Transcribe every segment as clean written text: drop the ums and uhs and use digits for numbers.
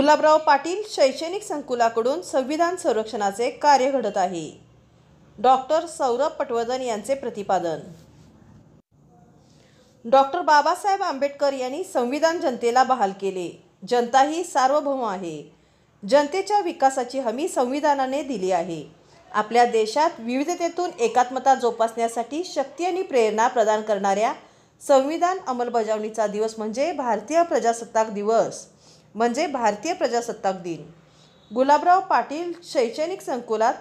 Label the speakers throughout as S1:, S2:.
S1: गुलाबराव पाटील शैक्षणिक संकुलाकडून संविधान संरक्षणाचे कार्य घडत आहे. डॉक्टर सौरभ पटवर्धन यांचे प्रतिपादन. डॉक्टर बाबासाहेब आंबेडकर यांनी संविधान जनतेला बहाल केले. जनता ही सार्वभौम आहे. जनतेच्या विकासाची हमी संविधानाने दिली आहे. आपल्या देशात विविधतेतून एकात्मता जोपासण्यासाठी शक्ती आणि प्रेरणा प्रदान करणाऱ्या संविधान अंमलबजावणीचा दिवस म्हणजे भारतीय प्रजासत्ताक दिवस म्हणजे भारतीय प्रजासत्ताक दिन. गुलाबराव पाटील शैक्षणिक संकुलात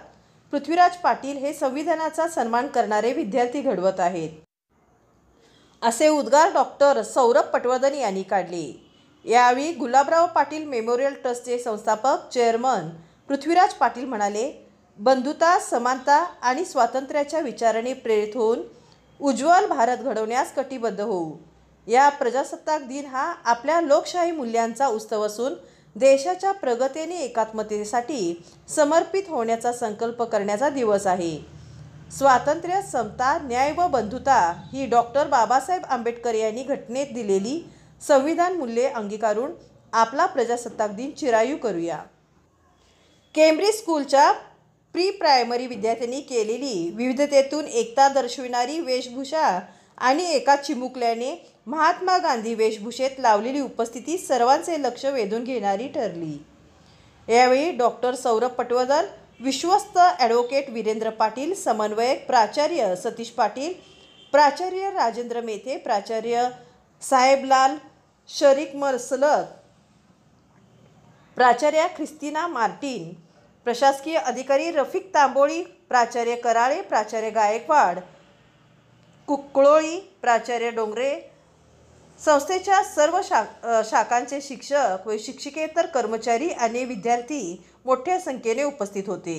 S1: पृथ्वीराज पाटील हे संविधानाचा सन्मान करणारे विद्यार्थी घडवत आहेत, असे उद्गार डॉक्टर सौरभ पटवर्धन यांनी काढले. यावेळी गुलाबराव पाटील मेमोरियल ट्रस्टचे संस्थापक चेअरमन पृथ्वीराज पाटील म्हणाले, बंधुता, समानता आणि स्वातंत्र्याच्या विचाराने प्रेरित होऊन उज्ज्वल भारत घडवण्यास कटिबद्ध होऊ. या प्रजासत्ताक दिन हा आपल्या लोकशाही मूल्यांचा उत्सव असून देशाच्या प्रगती आणि एकात्मतेसाठी समर्पित होण्याचा संकल्प करण्याचा दिवस आहे. स्वातंत्र्य, समता, न्याय व बंधुता ही डॉक्टर बाबासाहेब आंबेडकर यांनी घटनेत दिलेली संविधान मूल्ये अंगीकारून आपला प्रजासत्ताक दिन चिरायू करूया. केम्ब्रिज स्कूलच्या प्री प्रायमरी विद्यार्थ्यांनी केलेली विविधतेतून एकता दर्शविणारी वेशभूषा आणि एका चिमुकल्याने महात्मा गांधी वेशभूषेत लावलेली उपस्थिती सर्वांचे लक्ष वेधून घेणारी ठरली. यावेळी डॉक्टर सौरभ पटवर्धन, विश्वस्त ॲडव्होकेट वीरेंद्र पाटील, समन्वयक प्राचार्य सतीश पाटील, प्राचार्य राजेंद्र मेथे, प्राचार्य साहेबलाल शरीक मसलत, प्राचार्य ख्रिस्तिना मार्टिन, प्रशासकीय अधिकारी रफिक तांबोळी, प्राचार्य कराळे, प्राचार्य गायकवाड, कुकळोळी, प्राचार्य डोंगरे, संस्थेच्या सर्व शाखांचे शिक्षक व शिक्षकेतर कर्मचारी आणि विद्यार्थी मोठ्या संख्येने उपस्थित होते.